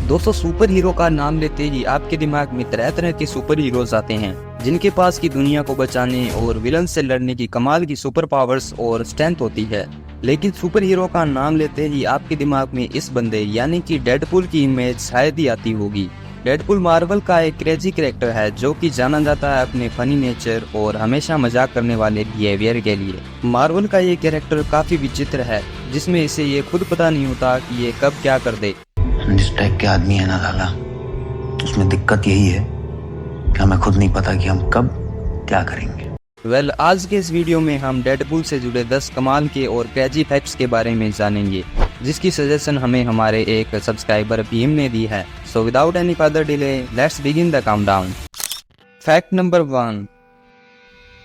दोस्तों, super hero का नाम लेते ही आपके दिमाग में तरह तरह के सुपर हीरोज आते हैं जिनके पास की दुनिया को बचाने और विलन से लड़ने की कमाल की सुपर पावर्स और स्ट्रेंथ होती है। लेकिन सुपर हीरो का नाम लेते ही आपके दिमाग में इस बंदे यानी कि डेडपुल की इमेज शायद ही आती होगी। डेडपुल मार्वल का एक क्रेजी कैरेक्टर है जो कि जाना जाता है अपने फनी नेचर और हमेशा मजाक करने वाले बिहेवियर के लिए। मार्वल का ये कैरेक्टर काफी विचित्र है जिसमें इसे ये खुद पता नहीं होता कि ये कब क्या कर दे। जिस टाइप के आदमी है ना लाला, उसमें दिक्कत यही है कि हमें खुद नहीं पता कि हम कब क्या करेंगे। आज के इस वीडियो में हम डेडपुल से जुड़े 10 कमाल के और क्रेजी फैक्ट्स के बारे में जानेंगे जिसकी सजेशन हमें हमारे एक सब्सक्राइबर भीम ने दी है। So without any further delay let's begin the countdown. Fact number 1।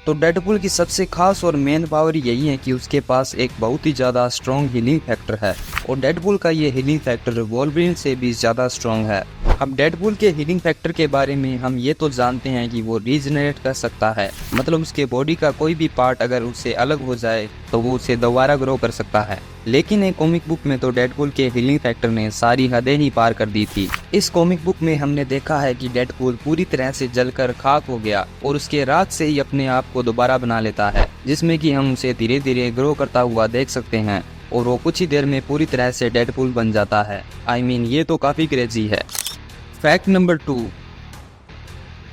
तो डेडपुल की सबसे खास और मेन पावर यही है कि उसके पास एक बहुत ही ज़्यादा स्ट्रॉन्ग हीलिंग फैक्टर है और डेडपुल का ये हीलिंग फैक्टर वोल्वरिन से भी ज़्यादा स्ट्रॉन्ग है। अब डेडपुल के हीलिंग फैक्टर के बारे में हम ये तो जानते हैं कि वो रीजनरेट कर सकता है, मतलब उसके बॉडी का कोई भी पार्ट अगर उससे अलग हो जाए तो वो उसे दोबारा ग्रो कर सकता है। लेकिन एक कॉमिक बुक में तो डेडपुल के हीलिंग फैक्टर ने सारी हदें ही पार कर दी थी। इस कॉमिक बुक में हमने देखा है कि डेडपुल पूरी तरह से जलकर खाक हो गया और उसके राख से ही अपने आप को दोबारा बना लेता है, जिसमें कि हम उसे धीरे धीरे ग्रो करता हुआ देख सकते हैं और वो कुछ ही देर में पूरी तरह से डेडपुल बन जाता है। ये तो काफी क्रेजी है। Fact number 2।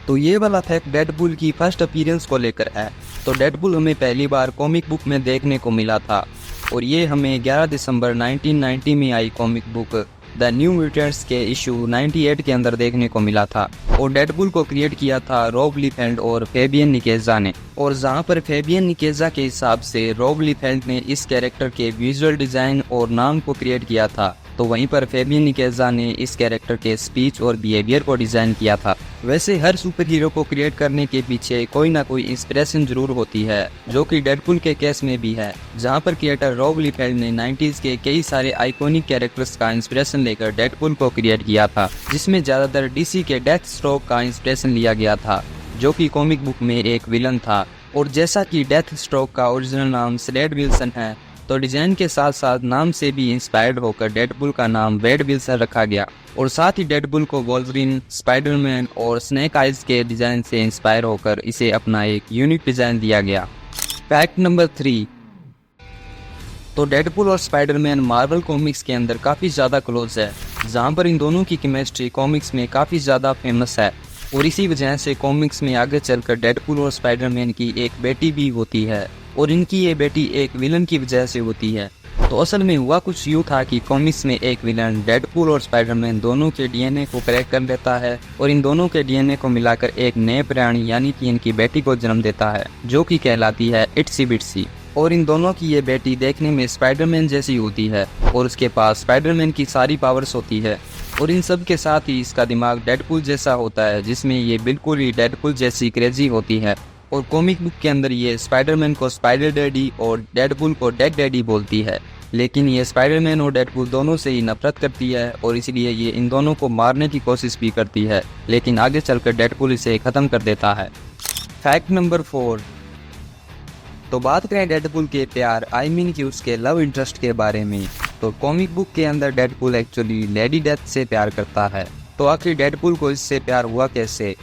तो ये वाला फैक्ट डेडपुल की फर्स्ट अपीयरेंस को लेकर है। तो डेडपुल हमें पहली बार कॉमिक बुक में देखने को मिला था और ये हमें 11 दिसंबर 1990 में आई comic book the new mutants के इशू 98 के अंदर देखने को मिला था और डेडपुल को क्रिएट किया था रॉब लिफेल्ड और फेबियन निकेजा ने। और जहां पर फेबियन निकेजा के हिसाब से रॉब लिफेल्ड ने इस कैरेक्टर के विजुअल डिजाइन और नाम को क्रिएट किया था, तो वहीं पर फेबियन निकेजा ने इस कैरेक्टर के स्पीच और बिहेवियर को डिजाइन किया था। वैसे हर सुपर हीरो को क्रिएट करने के पीछे कोई ना कोई इंस्पिरेशन जरूर होती है, जो कि डेडपुल के केस में भी है, जहां पर क्रिएटर रॉब लिफेल्ड ने 90s के कई सारे आइकॉनिक कैरेक्टर्स का इंस्पिरेशन लेकर डेडपुल को क्रिएट किया था, जिसमें ज्यादातर डीसी के डेथस्ट्रोक का इंस्पिरेशन लिया गया था जो कि कॉमिक बुक में एक विलन था। और जैसा कि डेथस्ट्रोक का ओरिजिनल नाम स्लेड विल्सन है, तो डिजाइन के साथ साथ नाम से भी इंस्पायर्ड होकर डेडपुल का नाम वेड विल्सन रखा गया और साथ ही डेडपुल को वोल्वरिन, स्पाइडरमैन और स्नेक आइज के डिजाइन से इंस्पायर होकर इसे अपना एक यूनिक डिजाइन दिया गया। Fact number 3। तो डेडपुल और स्पाइडरमैन मार्वल कॉमिक्स के अंदर काफ़ी ज़्यादा क्लोज है, जहां पर इन दोनों की केमिस्ट्री कॉमिक्स में काफ़ी ज़्यादा फेमस है और इसी वजह से कॉमिक्स में आगे चलकर डेडपुल और स्पाइडरमैन की एक बेटी भी होती है और इनकी ये बेटी एक विलन की वजह से होती है। तो असल में हुआ कुछ यूँ था कि कॉमिक्स में एक विलन डेडपुल और स्पाइडरमैन दोनों के डीएनए को क्रैक कर लेता है और इन दोनों के डीएनए को मिलाकर एक नए प्राणी यानी कि इनकी बेटी को जन्म देता है, जो कि कहलाती है इट्सी बिट्सी। और इन दोनों की ये बेटी देखने में स्पाइडरमैन जैसी होती है और उसके पास स्पाइडरमैन की सारी पावर्स होती है और इन सब के साथ ही इसका दिमाग डेडपुल जैसा होता है, जिसमें ये बिल्कुल ही डेडपुल जैसी क्रेजी होती है। और कॉमिक बुक के अंदर ये स्पाइडरमैन को स्पाइडर डैडी और डेडपुल को डेड डैडी बोलती है, लेकिन ये स्पाइडरमैन और डेडपुल दोनों से ही नफरत करती है और इसलिए ये इन दोनों को मारने की कोशिश भी करती है, लेकिन आगे चलकर डेडपुल इसे खत्म कर देता है। Fact number 4। तो बात करें डेडपुल के प्यार कि उसके लव इंटरेस्ट के बारे में, तो कॉमिक बुक के अंदर डेडपुल एक्चुअली लेडी डेथ से प्यार करता है। तो आखिर डेडपुल को इससे प्यार हुआ कैसे?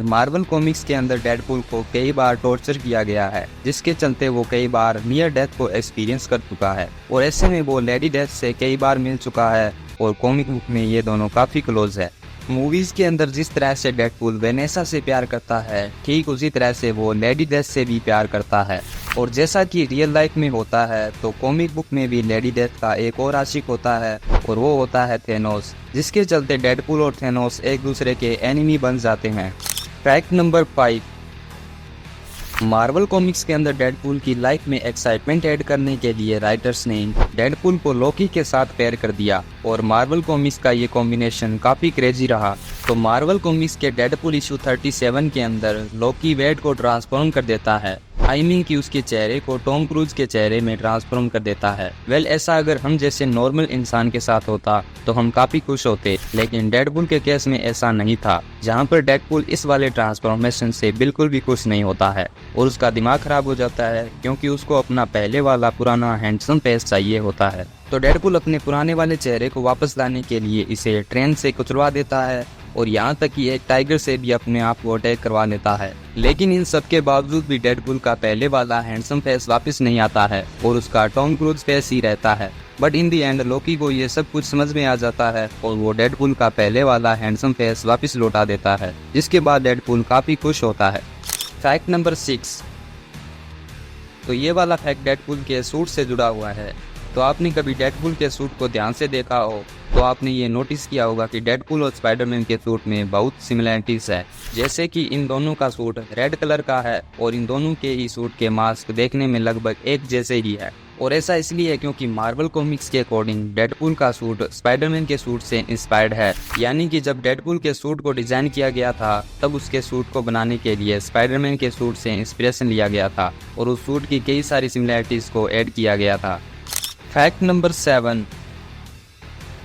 मार्वल कॉमिक्स के अंदर डेडपुल को कई बार टॉर्चर किया गया है, जिसके चलते वो कई बार नियर डेथ को एक्सपीरियंस कर चुका है और ऐसे में वो लेडी डेथ से कई बार मिल चुका है और कॉमिक बुक में ये दोनों काफ़ी क्लोज है। मूवीज के अंदर जिस तरह से डेडपुल वेनेसा से प्यार करता है, ठीक उसी तरह से वो लेडी डेथ से भी प्यार करता है और जैसा कि रियल लाइफ में होता है, तो कॉमिक बुक में भी लेडी डेथ का एक और आशिक होता है और वो होता है थेनोस, जिसके चलते डेडपुल और थेनोस एक दूसरे के एनिमी बन जाते हैं। Fact number 5। मार्वल कॉमिक्स के अंदर डेडपुल की लाइफ में एक्साइटमेंट ऐड करने के लिए राइटर्स ने डेडपुल को लोकी के साथ पेयर कर दिया और मार्वल कॉमिक्स का ये कॉम्बिनेशन काफ़ी क्रेजी रहा। तो मार्वल कॉमिक्स के डेडपुल इशू 37 के अंदर लोकी वेड को ट्रांसफॉर्म कर देता है आई मीन कि उसके चेहरे को टॉम क्रूज के चेहरे में ट्रांसफॉर्म कर देता है। वेल ऐसा अगर हम जैसे नॉर्मल इंसान के साथ होता तो हम काफी खुश होते, लेकिन डेडपूल के केस में ऐसा नहीं था, जहां पर डेडपूल इस वाले ट्रांसफॉर्मेशन से बिल्कुल भी खुश नहीं होता है और उसका दिमाग खराब हो जाता है, क्योंकि उसको अपना पहले वाला पुराना हैंडसम फेस चाहिए होता है। तो डेडपूल अपने पुराने वाले चेहरे को वापस लाने के लिए इसे ट्रेन से कुचलवा देता है और यहाँ तक कि एक टाइगर से भी अपने आप को अटैक करवा लेता है। लेकिन इन सब के बावजूद भी डेडपूल का पहले वाला हैंडसम फेस वापस नहीं आता है और उसका टॉम क्रूज फेस ही रहता है। बट इन दी एंड लोकी को ये सब कुछ समझ में आ जाता है और वो डेडपूल का पहले वाला हैंडसम फेस वापस लौटा देता है, जिसके बाद डेडपूल काफी खुश होता है। Fact number 6। तो ये वाला फैक्ट डेडपूल के सूट से जुड़ा हुआ है। तो आपने कभी डेडपूल के सूट को ध्यान से देखा हो तो आपने ये नोटिस किया होगा कि डेडपूल और स्पाइडरमैन के सूट में बहुत सिमिलरिटीज है, जैसे कि इन दोनों का सूट रेड कलर का है और इन दोनों के ही सूट के मास्क देखने में लगभग एक जैसे ही है। और ऐसा इसलिए है क्योंकि मार्वल कॉमिक्स के अकॉर्डिंग डेडपूल का सूट स्पाइडरमैन के सूट से इंस्पायर्ड है, यानी कि जब डेडपूल के सूट को डिजाइन किया गया था तब उसके सूट को बनाने के लिए स्पाइडरमैन के सूट से इंस्पिरेशन लिया गया था और उस सूट की कई सारी सिमिलरिटीज को ऐड किया गया था। Fact number 7।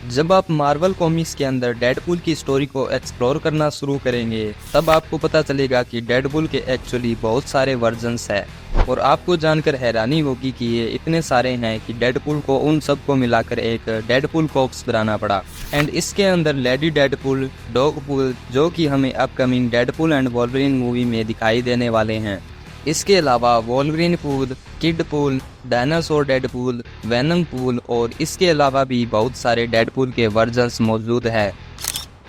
जब आप मार्वल कॉमिक्स के अंदर डेडपूल की स्टोरी को एक्सप्लोर करना शुरू करेंगे तब आपको पता चलेगा कि डेडपूल के एक्चुअली बहुत सारे वर्जन्स हैं और आपको जानकर हैरानी होगी कि ये इतने सारे हैं कि डेडपूल को उन सबको मिलाकर एक डेडपूल कॉर्प्स बनाना पड़ा। एंड इसके अंदर लेडी डेडपूल, डॉगपूल, जो कि हमें upcoming Deadpool and Wolverine movie में दिखाई देने वाले हैं। इसके अलावा Wolverine pool, kid pool, dinosaur Deadpool, venom pool और इसके अलावा भी बहुत सारे डेडपूल के वर्जन्स मौजूद है।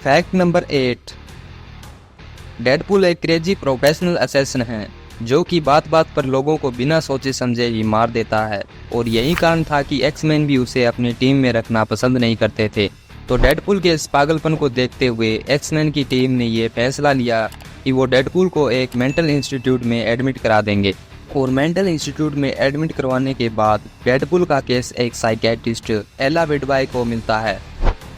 Fact number 8। डेडपूल एक क्रेजी प्रोफेशनल असैसिन है जो कि बात बात पर लोगों को बिना सोचे समझे ही मार देता है और यही कारण था कि एक्समैन भी उसे अपनी टीम में रखना पसंद नहीं करते थे। तो डेडपूल के इस पागलपन को देखते हुए एक्समैन की टीम ने ये फैसला लिया कि वो डेडपूल को एक मेंटल इंस्टीट्यूट में एडमिट करा देंगे और मेंटल इंस्टीट्यूट में एडमिट करवाने के बाद डेडपूल का केस एक साइकियाट्रिस्ट एला विडवाई को मिलता है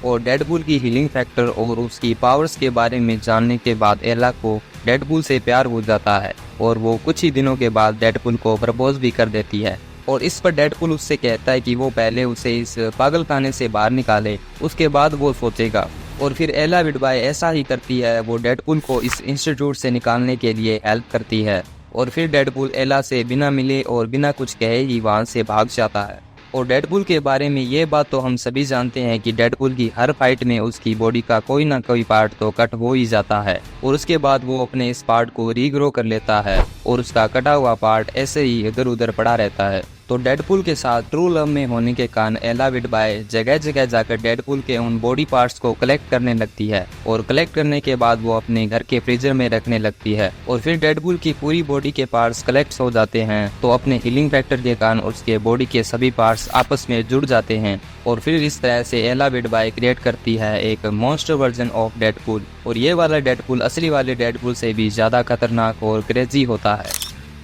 और डेडपूल की हीलिंग फैक्टर और उसकी पावर्स के बारे में जानने के बाद एला को डेडपूल से प्यार हो जाता है और वो कुछ ही दिनों के बाद डेडपूल को प्रपोज भी कर देती है। और इस पर डेडपूल उससे कहता है कि वो पहले उसे इस पागलखाने से बाहर निकाले, उसके बाद वो सोचेगा। और फिर एला विडवाई ऐसा ही करती है, वो डेडपूल को इस इंस्टीट्यूट से निकालने के लिए हेल्प करती है और फिर डेडपूल एला से बिना मिले और बिना कुछ कहे ही वहाँ से भाग जाता है। और डेडपूल के बारे में ये बात तो हम सभी जानते हैं कि डेडपूल की हर फाइट में उसकी बॉडी का कोई ना कोई पार्ट तो कट हो ही जाता है और उसके बाद वो अपने इस पार्ट को रीग्रो कर लेता है और उसका कटा हुआ पार्ट ऐसे ही इधर उधर पड़ा रहता है। तो डेडपूल के साथ ट्रू लव में होने के कारण एला विडवाई जगह जगह जाकर डेडपूल के उन बॉडी पार्ट्स को कलेक्ट करने लगती है और कलेक्ट करने के बाद वो अपने घर के फ्रीजर में रखने लगती है। और फिर डेडपूल की पूरी बॉडी के पार्ट्स कलेक्ट हो जाते हैं तो अपने हीलिंग फैक्टर के कारण उसके बॉडी के सभी पार्ट्स आपस में जुड़ जाते हैं और फिर इस तरह से एला विडवाई क्रिएट करती है एक मॉन्स्टर वर्जन ऑफ डेडपूल। और ये वाला डेडपूल असली वाले डेडपूल से भी ज्यादा खतरनाक और क्रेजी होता है।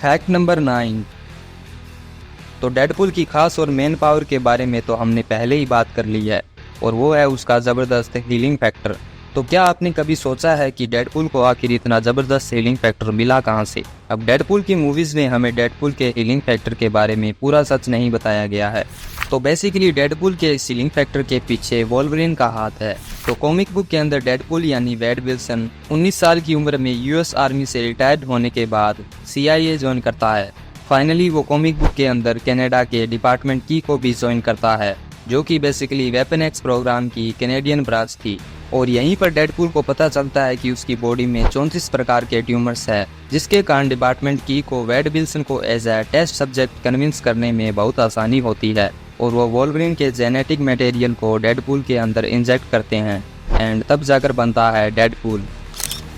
Fact number 9। तो डेडपूल की खास और मेन पावर के बारे में तो हमने पहले ही बात कर ली है और वो है उसका ज़बरदस्त हीलिंग फैक्टर। तो क्या आपने कभी सोचा है कि डेडपूल को आखिर इतना ज़बरदस्त हीलिंग फैक्टर मिला कहाँ से? अब डेडपूल की मूवीज़ में हमें डेडपूल के हीलिंग फैक्टर के बारे में पूरा सच नहीं बताया गया है। तो बेसिकली डेडपूल के इस हीलिंग फैक्टर के पीछे वोल्वरिन का हाथ है। तो कॉमिक बुक के अंदर डेडपूल यानी वेड विल्सन 19 साल की उम्र में यूएस आर्मी से रिटायर्ड होने के बाद CIA ज्वाइन करता है। फाइनली वो कॉमिक बुक के अंदर कनाडा के डिपार्टमेंट की को भी ज्वाइन करता है, जो कि बेसिकली वेपन एक्स प्रोग्राम की कैनेडियन ब्रांच थी। और यहीं पर डेडपूल को पता चलता है कि उसकी बॉडी में 34 प्रकार के ट्यूमर्स है, जिसके कारण डिपार्टमेंट की को वेड विल्सन को as a test subject convince करने में बहुत आसानी होती है और वो वोल्वरिन के जेनेटिक मटेरियल को डेडपूल के अंदर इंजेक्ट करते हैं एंड तब जाकर बनता है डेडपूल।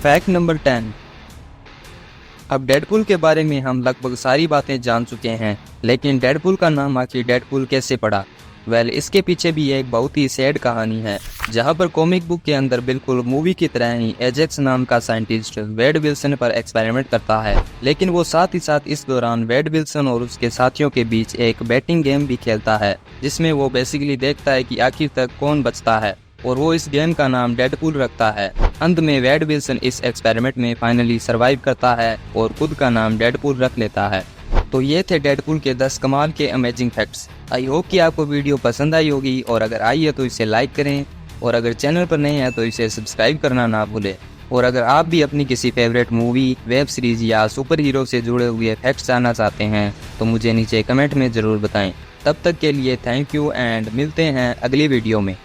Fact number 10। अब डेडपूल के बारे में हम लगभग सारी बातें जान चुके हैं, लेकिन डेडपूल का नाम आखिर डेडपूल कैसे पड़ा? वेल, इसके पीछे भी एक बहुत ही सैड कहानी है, जहां पर कॉमिक बुक के अंदर बिल्कुल मूवी की तरह ही एजेक्स नाम का साइंटिस्ट वेड विल्सन पर एक्सपेरिमेंट करता है, लेकिन वो साथ ही साथ इस दौरान वेड विल्सन और उसके साथियों के बीच एक बैटिंग गेम भी खेलता है, जिसमें वो बेसिकली देखता है कि आखिर तक कौन बचता है और वो इस गेम का नाम डेडपूल रखता है। अंत में वेड विल्सन इस एक्सपेरिमेंट में फाइनली सरवाइव करता है और खुद का नाम डेडपूल रख लेता है। तो ये थे डेडपूल के 10 कमाल के अमेजिंग फैक्ट्स। आई होप कि आपको वीडियो पसंद आई होगी, और अगर आई है तो इसे लाइक करें, और अगर चैनल पर नहीं है तो इसे सब्सक्राइब करना ना भूलें। और अगर आप भी अपनी किसी फेवरेट मूवी, वेब सीरीज़ या सुपर हीरो से जुड़े हुए फैक्ट्स जानना चाहते हैं तो मुझे नीचे कमेंट में ज़रूर बताएं। तब तक के लिए थैंक यू एंड मिलते हैं अगली वीडियो में।